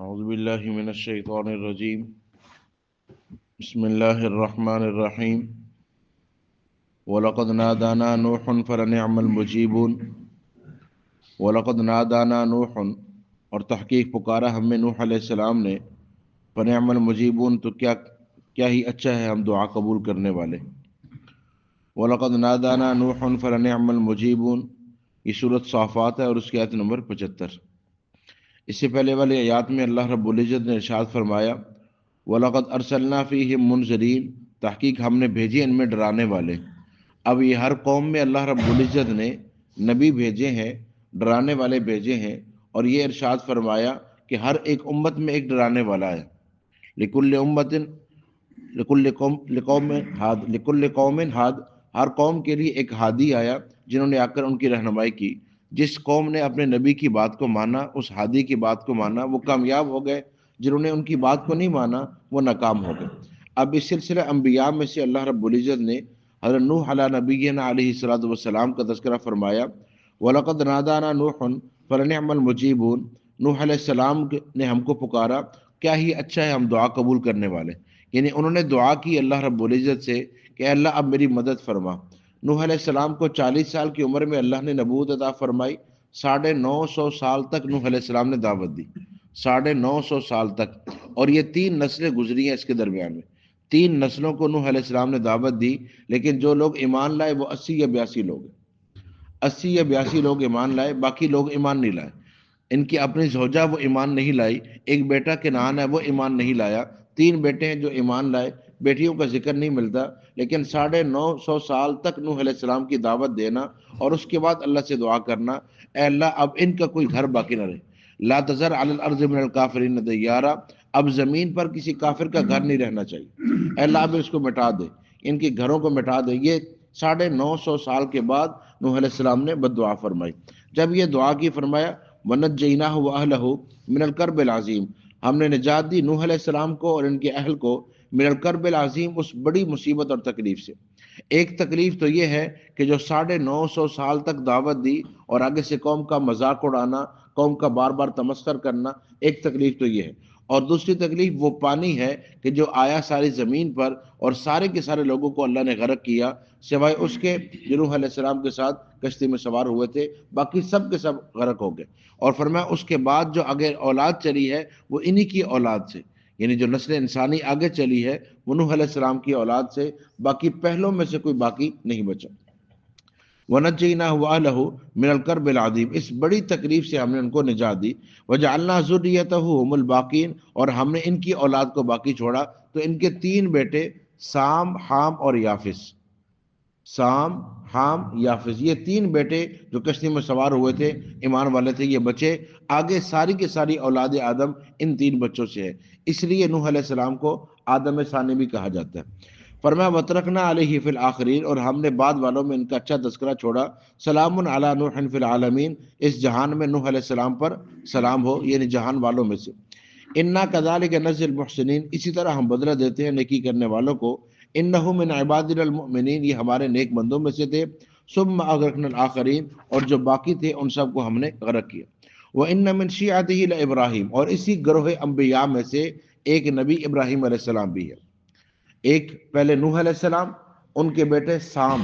اعوذ باللہ من الشیطان الرجیم بسم اللہ الرحمن الرحیم وَلَقَدْ نَادَانَا نُوحٌ فَلَنِعْمَ الْمُجِيبُونَ وَلَقَدْ نَادَانَا نُوحٌ اور تحقیق پکارا ہم نے نوح علیہ السلام نے فَنِعْمَ الْمُجِيبُونَ تو کیا ہی اچھا ہے ہم دعا قبول کرنے والے. وَلَقَدْ نَادَانَا نُوحٌ فَلَنِعْمَ الْمُجِيبُونَ یہ سورۃ صافات ہے اور اس کی آیت نمبر 75. اس سے پہلے والے آیات میں اللہ رب العزت نے ارشاد فرمایا وَلَقَدْ أَرْسَلْنَا فِيهِمْ مُنذِرِينَ تحقیق ہم نے بھیجے ان میں ڈرانے والے. اب یہ ہر قوم میں اللہ رب العزت نے نبی بھیجے ہیں، ڈرانے والے بھیجے ہیں، اور یہ ارشاد فرمایا کہ ہر ایک امت میں ایک ڈرانے والا ہے. لِكُلِّ أُمَّةٍ لِكُلِّ قَوْمٍ ہاد ہر قوم کے لیے ایک ہادی آیا جنہوں نے آ کر ان کی رہنمائی کی. جس قوم نے اپنے نبی کی بات کو مانا، اس ہادی کی بات کو مانا، وہ کامیاب ہو گئے. جنہوں نے ان کی بات کو نہیں مانا وہ ناکام ہو گئے. اب اس سلسلہ انبیاء میں سے اللہ رب العزت نے حضرت نوح علیہ نبینا علیہ الصلوۃ والسلام کا تذکرہ فرمایا وَلَقَدْ نَادَانَا نُوحٌ فَلَنِعْمَ الْمُجِيبُونَ نوح علیہ السلام نے ہم کو پکارا، کیا ہی اچھا ہے ہم دعا قبول کرنے والے. یعنی انہوں نے دعا کی اللہ رب العزت سے کہ اللہ اب میری مدد فرما. نوح علیہ السلام کو 40 سال کی عمر میں اللہ نے نبوت عطا فرمائی. 950 سال تک نوح علیہ السلام نے دعوت دی. 950 سال تک، اور یہ 3 نسلیں گزری ہیں اس کے درمیان میں. 3 نسلوں کو نوح علیہ السلام نے دعوت دی، لیکن جو لوگ ایمان لائے وہ 80 یا 82 لوگ ہیں. 80 یا 82 لوگ ایمان لائے، باقی لوگ ایمان نہیں لائے. ان کی اپنی زوجہ وہ ایمان نہیں لائی. ایک بیٹا کنعان ہے وہ ایمان نہیں لایا. 3 بیٹے ہیں جو ایمان لائے. بیٹیوں کا ذکر نہیں ملتا. لیکن 950 سال تک نوح علیہ السلام کی دعوت دینا اور اس کے بعد اللہ سے دعا کرنا، اے اللہ اب ان کا کوئی گھر باقی نہ رہے. لا تذر علی الارض من الکافرین دیارا، اب زمین پر کسی کافر کا گھر نہیں رہنا چاہیے. اے اللہ اب اس کو مٹا دے، ان کے گھروں کو مٹا دے. یہ 950 سال کے بعد نوح علیہ السلام نے بد دعا فرمائی. جب یہ دعا کی فرمایا وَنَجَّيْنَاهُ وَأَهْلَهُ مِنَ الْكَرْبِ الْعَظِيمِ ہم نے نجات دی نوح علیہ السلام کو اور ان کے اہل کو من الکرب العظیم اس بڑی مصیبت اور تکلیف سے. ایک تکلیف تو یہ ہے کہ جو 950 سال تک دعوت دی اور آگے سے قوم کا مذاق اڑانا، قوم کا بار بار تمسخر کرنا، ایک تکلیف تو یہ ہے. اور دوسری تکلیف وہ پانی ہے کہ جو آیا ساری زمین پر اور سارے کے سارے لوگوں کو اللہ نے غرق کیا، سوائے اس کے جو نوح علیہ السلام کے ساتھ کشتی میں سوار ہوئے تھے، باقی سب کے سب غرق ہو گئے. اور فرمایا اس کے بعد جو اگر اولاد چلی ہے وہ انہی کی اولاد سے، یعنی جو نسل انسانی آگے چلی ہے وہ نوح علیہ السلام کی اولاد سے، باقی پہلوں میں سے کوئی باقی نہیں بچا. وَنَجَّيْنَاهُ وَأَهْلَهُ مِنَ الْكَرْبِ الْعَظِيمِ اس بڑی تکلیف سے ہم نے ان کو نجات دی. وَجَعَلْنَا ذُرِّيَّتَهُ هُمُ الْبَاقِينَ اور ہم نے ان کی اولاد کو باقی چھوڑا. تو ان کے 3 بیٹے سام، حام اور یافس. سام، حام، یافس، یہ 3 بیٹے جو کشتی میں سوار ہوئے تھے، ایمان والے تھے، یہ بچے. آگے ساری کی ساری اولاد آدم ان 3 بچوں سے ہے. اس لیے نوح علیہ السلام کو آدم ثانی بھی کہا جاتا ہے. فرمایا وَتَرَكْنَا عَلَيْهِ فِي الْآخِرِينَ اور ہم نے بعد والوں میں ان کا اچھا تذکرہ چھوڑا. سلام علی نوح فی العالمین اس جہان میں نوح علیہ السلام پر سلام ہو، یعنی جہان والوں میں سے. اِنَّا كَذَلِكَ نَجْزِي الْمُحْسِنِينَ اسی طرح ہم بدلہ دیتے ہیں نیکی کرنے والوں کو. اِنَّهُ مِنْ عِبَادِنَا الْمُؤْمِنِينَ یہ ہمارے نیک بندوں میں سے تھے. ثُمَّ أَغْرَقْنَا الْآخَرِينَ اور جو باقی تھے ان سب کو ہم نے غرق کیا. وَإِنَّ مِنْ شِيعَتِهِ لَإِبْرَاهِيمَ اور اسی گروہ انبیاء میں سے ایک نبی ابراہیم علیہ السلام بھی ہے. ایک پہلے نوح علیہ السلام، ان کے بیٹے سام،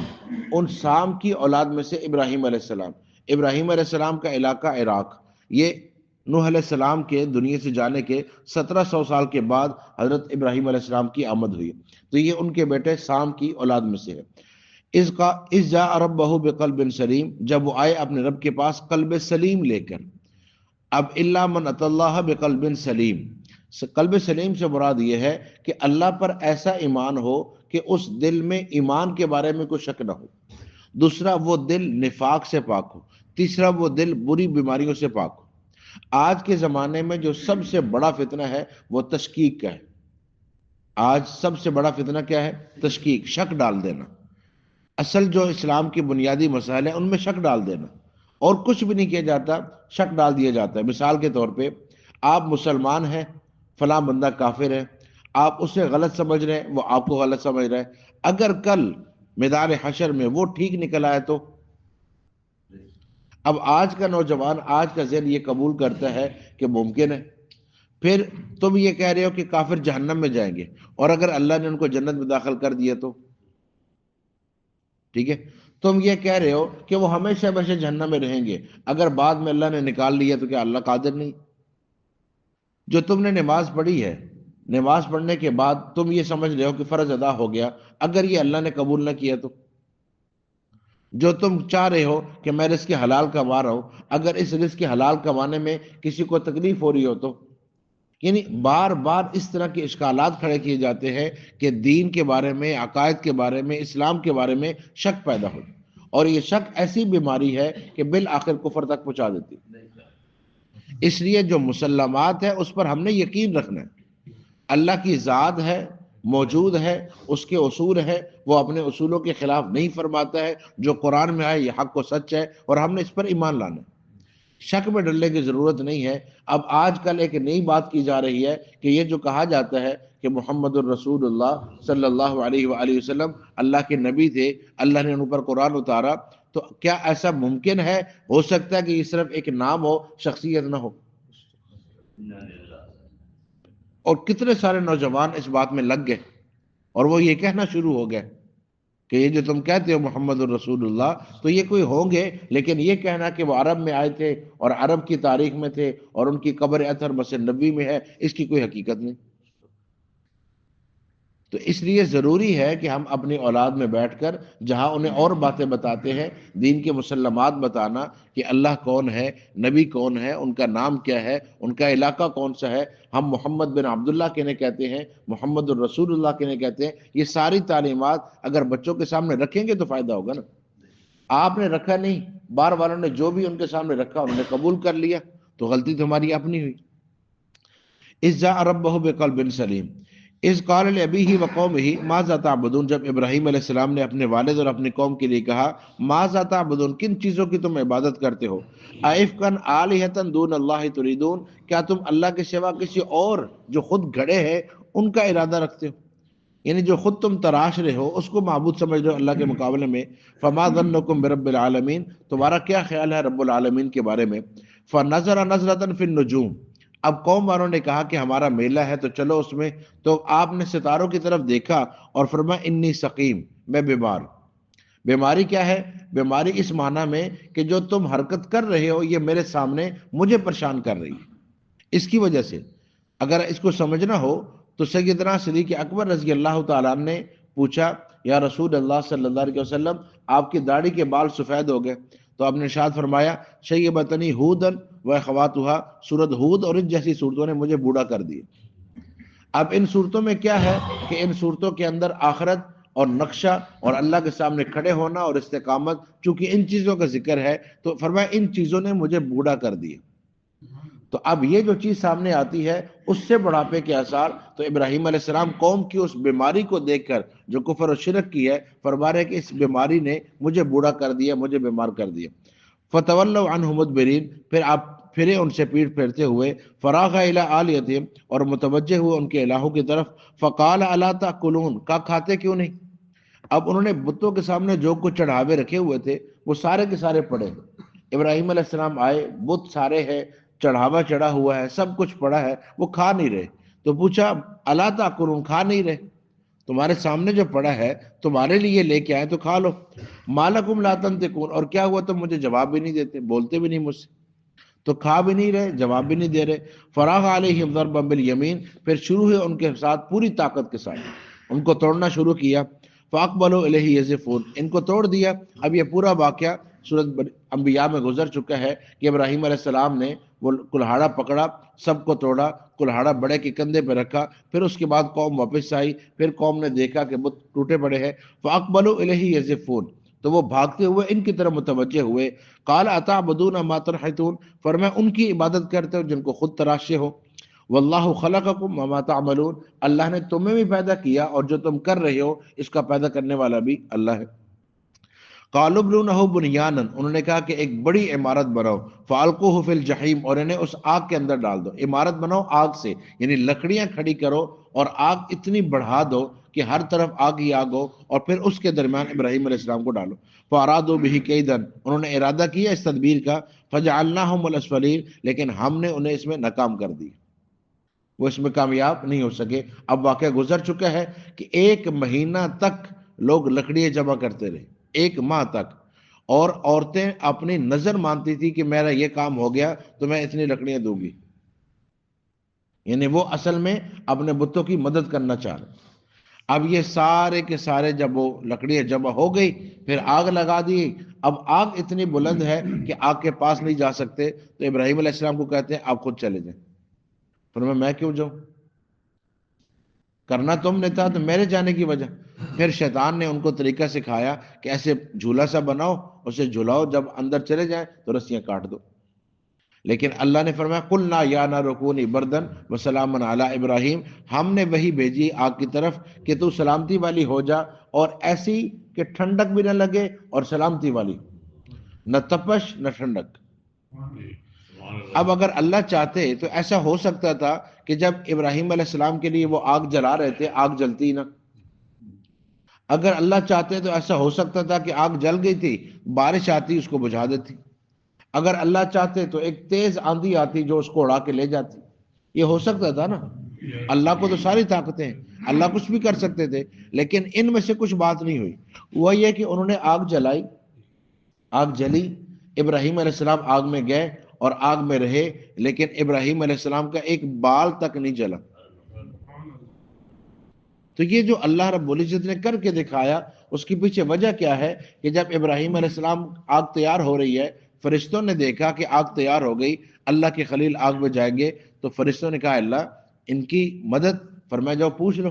ان سام کی اولاد میں سے ابراہیم علیہ السلام. ابراہیم علیہ السلام کا علاقہ عراق. یہ نوح علیہ السلام کے دنیا سے جانے کے 1700 سال کے بعد حضرت ابراہیم علیہ السلام کی آمد ہوئی. تو یہ ان کے بیٹے سام کی اولاد میں سے ہے. اذ جاء ربہ بقلب سلیم جب وہ آئے اپنے رب کے پاس قلب سلیم لے کر. اب الا من اتى اللہ بقلب سلیم، قلب سلیم سے مراد یہ ہے کہ اللہ پر ایسا ایمان ہو کہ اس دل میں ایمان کے بارے میں کوئی شک نہ ہو. دوسرا وہ دل نفاق سے پاک ہو. تیسرا وہ دل بری بیماریوں سے پاک ہو. آج کے زمانے میں جو سب سے بڑا فتنہ ہے وہ تشکیک کا ہے. آج سب سے بڑا فتنہ کیا ہے؟ تشکیک، شک ڈال دینا. اصل جو اسلام کی بنیادی مسائل ہیں ان میں شک ڈال دینا، اور کچھ بھی نہیں کیا جاتا، شک ڈال دیا جاتا ہے. مثال کے طور پہ آپ مسلمان ہیں، فلاں بندہ کافر ہے، آپ اسے غلط سمجھ رہے ہیں، وہ آپ کو غلط سمجھ رہے ہیں. اگر کل میدان حشر میں وہ ٹھیک نکل آئے تو؟ اب آج کا نوجوان، آج کا ذہن یہ قبول کرتا ہے کہ ممکن ہے. پھر تم یہ کہہ رہے ہو کہ کافر جہنم میں جائیں گے، اور اگر اللہ نے ان کو جنت میں داخل کر دیا تو ٹھیک ہے، تم یہ کہہ رہے ہو کہ وہ ہمیشہ ہمیشہ جہنم میں رہیں گے، اگر بعد میں اللہ نے نکال لیا تو کیا اللہ قادر نہیں؟ جو تم نے نماز پڑھی ہے، نماز پڑھنے کے بعد تم یہ سمجھ رہے ہو کہ فرض ادا ہو گیا، اگر یہ اللہ نے قبول نہ کیا تو؟ جو تم چاہ رہے ہو کہ میں رزق حلال کما رہا ہوں، اگر اس رزق حلال کمانے میں کسی کو تکلیف ہو رہی ہو تو؟ یعنی بار بار اس طرح کے اشکالات کھڑے کیے جاتے ہیں کہ دین کے بارے میں، عقائد کے بارے میں، اسلام کے بارے میں شک پیدا ہو، اور یہ شک ایسی بیماری ہے کہ بالآخر کفر تک پہنچا دیتی۔ اس لیے جو مسلمات ہے اس پر ہم نے یقین رکھنا ہے، اللہ کی ذات ہے، موجود ہے، اس کے اصول ہے، وہ اپنے اصولوں کے خلاف نہیں فرماتا ہے، جو قرآن میں ہے یہ حق و سچ ہے، اور ہم نے اس پر ایمان لانا ہے، شک میں ڈرنے کی ضرورت نہیں ہے۔ اب آج کل ایک نئی بات کی جا رہی ہے کہ یہ جو کہا جاتا ہے کہ محمد الرسول اللہ صلی اللہ علیہ وآلہ وسلم اللہ کے نبی تھے، اللہ نے ان پر قرآن اتارا، تو کیا ایسا ممکن ہے، ہو سکتا ہے کہ یہ صرف ایک نام ہو، شخصیت نہ ہو؟ اور کتنے سارے نوجوان اس بات میں لگ گئے، اور وہ یہ کہنا شروع ہو گئے کہ یہ جو تم کہتے ہو محمد الرسول اللہ، تو یہ کوئی ہوں گے، لیکن یہ کہنا کہ وہ عرب میں آئے تھے اور عرب کی تاریخ میں تھے اور ان کی قبر اطہر مسجد نبی میں ہے، اس کی کوئی حقیقت نہیں۔ تو اس لیے ضروری ہے کہ ہم اپنی اولاد میں بیٹھ کر جہاں انہیں اور باتیں بتاتے ہیں، دین کے مسلمات بتانا کہ اللہ کون ہے، نبی کون ہے، ان کا نام کیا ہے، ان کا علاقہ کون سا ہے، ہم محمد بن عبداللہ کہنے کہتے ہیں، محمد الرسول اللہ کہنے کہتے ہیں، یہ ساری تعلیمات اگر بچوں کے سامنے رکھیں گے تو فائدہ ہوگا نا۔ آپ نے رکھا نہیں، بار والوں نے جو بھی ان کے سامنے رکھا انہوں نے قبول کر لیا، تو غلطی تمہاری اپنی ہوئی۔ اذ جاء ربہ بقلب سلیم اذ قال لابیہ وقومہ ماذا تعبدون، جب ابراہیم علیہ السلام نے اپنے والد اور اپنی قوم کے لیے کہا ماذا تعبدون، کن چیزوں کی تم عبادت کرتے ہو، ائفکا آلہۃ دون اللہ تریدون، کیا تم اللہ کے سوا کسی اور جو خود گھڑے ہیں ان کا ارادہ رکھتے ہو، یعنی جو خود تم تراش رہے ہو اس کو معبود سمجھ رہے ہو اللہ کے مقابلے میں۔ فما ظنکم برب العالمین، تمہارا کیا خیال ہے رب العالمین کے بارے میں۔ فنظر نظرۃ فی النجوم، اب قوم والوں نے کہا کہ ہمارا میلہ ہے تو چلو اس میں، تو آپ نے ستاروں کی طرف دیکھا اور فرمایا انی سقیم، میں بیمار۔ بیماری کیا ہے؟ بیماری اس معنی میں کہ جو تم حرکت کر رہے ہو یہ میرے سامنے مجھے پریشان کر رہی ہے، اس کی وجہ سے اگر اس کو سمجھنا ہو تو سیدنا صدیق اکبر رضی اللہ تعالیٰ عنہ نے پوچھا یا رسول اللہ صلی اللہ علیہ وسلم، آپ کی داڑھی کے بال سفید ہو گئے، تو آپ نے ارشاد فرمایا شیبتنی ہودن و اخواتھا، سورۃ ہود اور ان جیسی صورتوں نے مجھے بوڑھا کر دیا۔ اب ان صورتوں میں کیا ہے کہ ان صورتوں کے اندر آخرت اور نقشہ اور اللہ کے سامنے کھڑے ہونا اور استقامت، چونکہ ان چیزوں کا ذکر ہے تو فرمایا ان چیزوں نے مجھے بوڑھا کر دیا۔ تو اب یہ جو چیز سامنے آتی ہے اس سے بڑھاپے کے آثار، تو ابراہیم علیہ السلام قوم کی اس بیماری کو دیکھ کر جو کفر و شرک کی ہے، فرما رہے کہ اس بیماری نے مجھے بوڑھا کر دیا، مجھے بیمار کر دیا۔ فتولوا عنہ مدبرین، پھر آپ پھرے ان سے پیٹ پھیرتے ہوئے، فراغ الی آلیتہم، اور متوجہ ہوئے ان کے الہوں کی طرف، فقال الا تاکلون، کہا کھاتے کیوں نہیں؟ اب انہوں نے بتوں کے سامنے جو کچھ چڑھاوے رکھے ہوئے تھے وہ سارے کے سارے پڑے، ابراہیم علیہ السلام آئے، بت سارے ہیں، چڑھاوا چڑھا ہوا ہے، سب کچھ پڑا ہے، وہ کھا نہیں رہے، تو پوچھا الا تاکلون، کھا نہیں رہے؟ تمہارے سامنے جو پڑا ہے تمہارے لیے لے کے آئے تو کھا لو۔ مالکم لا تنطقون، اور کیا ہوا تم مجھے جواب بھی نہیں دیتے، بولتے بھی نہیں مجھ سے، تو کھا بھی نہیں رہے، جواب بھی نہیں دے رہے۔ فراغ علیہم ضربا بالیمین، پھر شروع ہوئے ان کے ساتھ پوری طاقت کے ساتھ ان کو توڑنا شروع کیا۔ فاقبلوا الیہ یزفون، ان کو توڑ دیا۔ اب یہ پورا واقعہ سورۃ انبیاء میں گزر چکا ہے کہ ابراہیم علیہ السلام نے وہ کلہاڑا پکڑا، سب کو توڑا، کلہاڑا بڑے کے کندھے پہ رکھا، پھر اس کے بعد قوم واپس آئی، پھر قوم نے دیکھا کہ بت ٹوٹے پڑے ہیں، فاقبلوا الیہ یزفون، تو وہ بھاگتے ہوئے ان کی طرف متوجہ ہوئے۔ قال اتعبدون ما تنحتون، فرمایا ان کی عبادت کرتے ہو جن کو خود تراشے ہو، واللہ خلقکم وما تعملون، اللہ نے تمہیں بھی پیدا کیا اور جو تم کر رہے ہو اس کا پیدا کرنے والا بھی اللہ ہے۔ قالوا ابنوا بنیانا، انہوں نے کہا کہ ایک بڑی عمارت بناؤ، فالقوہ فی الجحیم، اور انہیں اس آگ کے اندر ڈال دو، عمارت بناؤ آگ سے، یعنی لکڑیاں کھڑی کرو اور آگ اتنی بڑھا دو کہ ہر طرف آگ ہی آگ ہو، اور پھر اس کے درمیان ابراہیم علیہ السلام کو ڈالو۔ فارادوا به کیدا، انہوں نے ارادہ کیا اس تدبیر کا، فجعلناہم الاسفلین، لیکن ہم نے انہیں اس میں ناکام کر دی۔ وہ اس میں کامیاب نہیں ہو سکے۔ اب واقعہ گزر چکا ہے کہ 1 مہینہ تک لوگ لکڑیاں جمع کرتے رہے، 1 ماہ تک، اور عورتیں اپنی نظر مانتی تھی کہ میرا یہ کام ہو گیا تو میں اتنی لکڑیاں دوں گی، یعنی وہ اصل میں اپنے بتوں کی مدد کرنا چاہ رہے۔ اب یہ سارے کے سارے جب وہ لکڑیاں جمع ہو گئی، پھر آگ لگا دی۔ اب آگ اتنی بلند ہے کہ آگ کے پاس نہیں جا سکتے، تو ابراہیم علیہ السلام کو کہتے ہیں آپ خود چلے جائیں۔ فرمایا میں کیوں جاؤں، کرنا تم نے تھا تو میرے جانے کی وجہ۔ پھر شیطان نے ان کو طریقہ سکھایا کہ ایسے جھولا سا بناؤ، اسے جھلاؤ، جب اندر چلے جائیں تو رسیاں کاٹ دو۔ لیکن اللہ نے فرمایا قلنا یا نار کونی بردن وسلاما علی ابراہیم، ہم نے وہی بھیجی آگ کی طرف کہ تو سلامتی والی ہو جا، اور ایسی کہ ٹھنڈک بھی نہ لگے اور سلامتی والی، نہ تپش نہ ٹھنڈک۔ اب اگر اللہ چاہتے تو ایسا ہو سکتا تھا کہ جب ابراہیم علیہ السلام کے لیے وہ آگ جلا رہے تھے آگ جلتی نہ، اگر اللہ چاہتے تو ایسا ہو سکتا تھا کہ آگ جل گئی تھی، بارش آتی اس کو بجھا دیتی، اگر اللہ چاہتے تو ایک تیز آندھی آتی جو اس کو اڑا کے لے جاتی، یہ ہو سکتا تھا نا۔ اللہ کو تو ساری طاقتیں ہیں، اللہ کچھ بھی کر سکتے تھے، لیکن ان میں سے کچھ بات نہیں ہوئی۔ وہ یہ کہ انہوں نے آگ جلائی، آگ جلی، ابراہیم علیہ السلام آگ میں گئے اور آگ میں رہے، لیکن ابراہیم علیہ السلام کا ایک بال تک نہیں جلا۔ تو یہ جو اللہ رب العزت نے کر کے دکھایا، اس کی پیچھے وجہ کیا ہے کہ جب ابراہیم علیہ السلام آگ تیار ہو رہی ہے، فرشتوں نے دیکھا کہ آگ تیار ہو گئی، اللہ کے خلیل آگ میں جائیں گے، تو فرشتوں نے کہا اللہ ان کی مدد، فرمایا جاؤ پوچھ لو،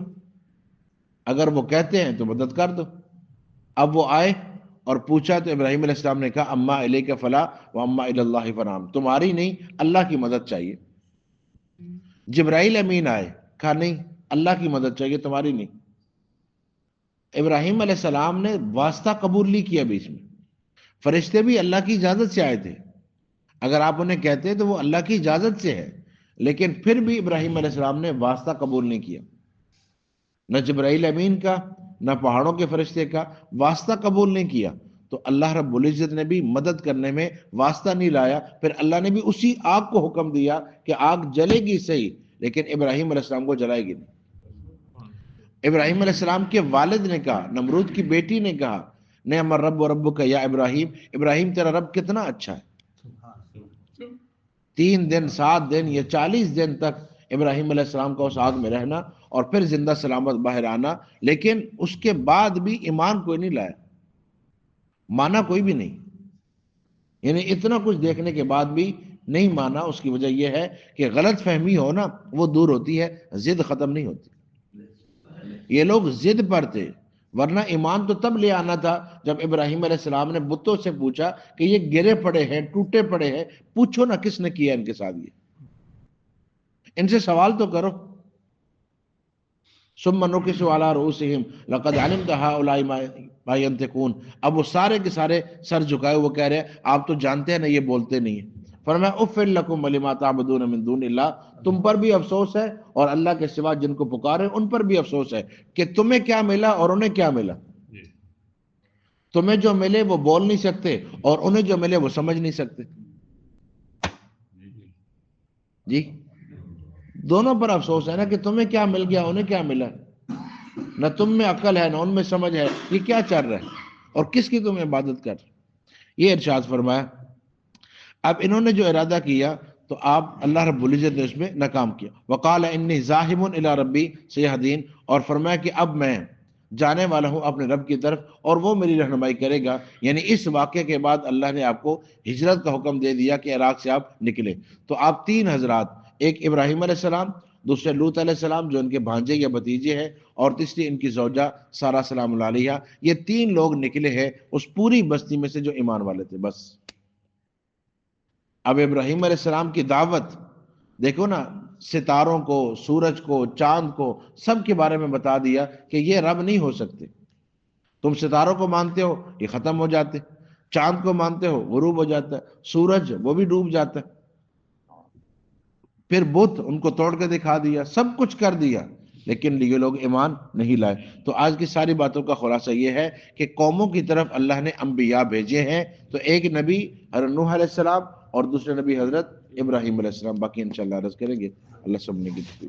اگر وہ کہتے ہیں تو مدد کر دو۔ اب وہ آئے اور پوچھا تو ابراہیم علیہ السلام نے کہا اما الیک فلا و اما الی اللہ فنعم، تمہاری نہیں اللہ کی مدد چاہیے۔ جبرائیل امین آئے، کہا نہیں اللہ کی مدد چاہیے تمہاری نہیں۔ ابراہیم علیہ السلام نے واسطہ قبول نہیں کیا بیچ میں، فرشتے بھی اللہ کی اجازت سے آئے تھے، اگر آپ انہیں کہتے تو وہ اللہ کی اجازت سے ہے، لیکن پھر بھی ابراہیم علیہ السلام نے واسطہ قبول نہیں کیا، نہ جبرائیل امین کا نہ پہاڑوں کے فرشتے کا واسطہ قبول نہیں کیا، تو اللہ رب العزت نے بھی مدد کرنے میں واسطہ نہیں لایا۔ پھر اللہ نے بھی اسی آگ کو حکم دیا کہ آگ جلے گی صحیح، لیکن ابراہیم علیہ السلام کو جلائے گی نہیں۔ ابراہیم علیہ السلام کے والد نے کہا، نمرود کی بیٹی نے کہا نعم الرب و ربک یا ابراہیم، ابراہیم تیرا رب کتنا اچھا ہے۔ 3 دن 7 دن یا 40 دن تک ابراہیم علیہ السلام کا اس آگ میں رہنا اور پھر زندہ سلامت باہر آنا، لیکن اس کے بعد بھی ایمان کوئی نہیں لایا، مانا کوئی بھی نہیں، یعنی اتنا کچھ دیکھنے کے بعد بھی نہیں مانا۔ اس کی وجہ یہ ہے کہ غلط فہمی ہو نا وہ دور ہوتی ہے، ضد ختم نہیں ہوتی۔ یہ لوگ ضد پر تھے، ورنہ ایمان تو تب لے آنا تھا جب ابراہیم علیہ السلام نے بتوں سے پوچھا کہ یہ گرے پڑے ہیں ٹوٹے پڑے ہیں، پوچھو نا کس نے کیا ان کے ساتھ، یہ ان سے سوال تو کرو۔ ثم نکسوا علی رؤوسہم لقد علمت ہؤلاء ما ینطقون، اب وہ سارے کے سارے سر جھکائے وہ کہہ رہے ہیں آپ تو جانتے ہیں نا یہ بولتے نہیں ہیں۔ فرمایا اف لکم ولما تعبدون من دون اللہ، تم پر بھی افسوس ہے اور اللہ کے سوا جن کو پکارے ان پر بھی افسوس ہے کہ تمہیں کیا ملا اور انہیں کیا ملا۔ تمہیں جو ملے وہ بول نہیں سکتے اور انہیں جو ملے وہ سمجھ نہیں سکتے۔ جی دونوں پر افسوس ہے نا کہ تمہیں کیا مل گیا انہیں کیا ملا، نہ تم میں عقل ہے نہ ان میں سمجھ ہے، یہ کیا چل رہا ہے اور کس کی تم عبادت کر۔ یہ ارشاد فرمایا۔ اب انہوں نے جو ارادہ کیا تو آپ اللہ رب العزت نے اس میں ناکام کیا۔ وقال انی ذاہب الی ربی سیہدین، اور فرمایا کہ اب میں جانے والا ہوں اپنے رب کی طرف اور وہ میری رہنمائی کرے گا۔ یعنی اس واقعے کے بعد اللہ نے آپ کو ہجرت کا حکم دے دیا کہ عراق سے آپ نکلے، تو آپ 3 حضرات، ایک ابراہیم علیہ السلام، دوسرے لوط علیہ السلام جو ان کے بھانجے یا بھتیجے ہیں، اور تیسری ان کی زوجہ سارہ سلام اللہ علیہا، یہ 3 لوگ نکلے ہیں اس پوری بستی میں سے جو ایمان والے تھے بس۔ اب ابراہیم علیہ السلام کی دعوت دیکھو نا، ستاروں کو، سورج کو، چاند کو، سب کے بارے میں بتا دیا کہ یہ رب نہیں ہو سکتے۔ تم ستاروں کو مانتے ہو یہ ختم ہو جاتے، چاند کو مانتے ہو غروب ہو جاتا ہے، سورج وہ بھی ڈوب جاتا ہے، پھر بت ان کو توڑ کے دکھا دیا، سب کچھ کر دیا، لیکن یہ لوگ ایمان نہیں لائے۔ تو آج کی ساری باتوں کا خلاصہ یہ ہے کہ قوموں کی طرف اللہ نے انبیاء بھیجے ہیں، تو ایک نبی حضرت نوح علیہ السلام اور دوسرے نبی حضرت ابراہیم علیہ السلام، باقی انشاءاللہ عرض کریں گے۔ اللہ سب نے کی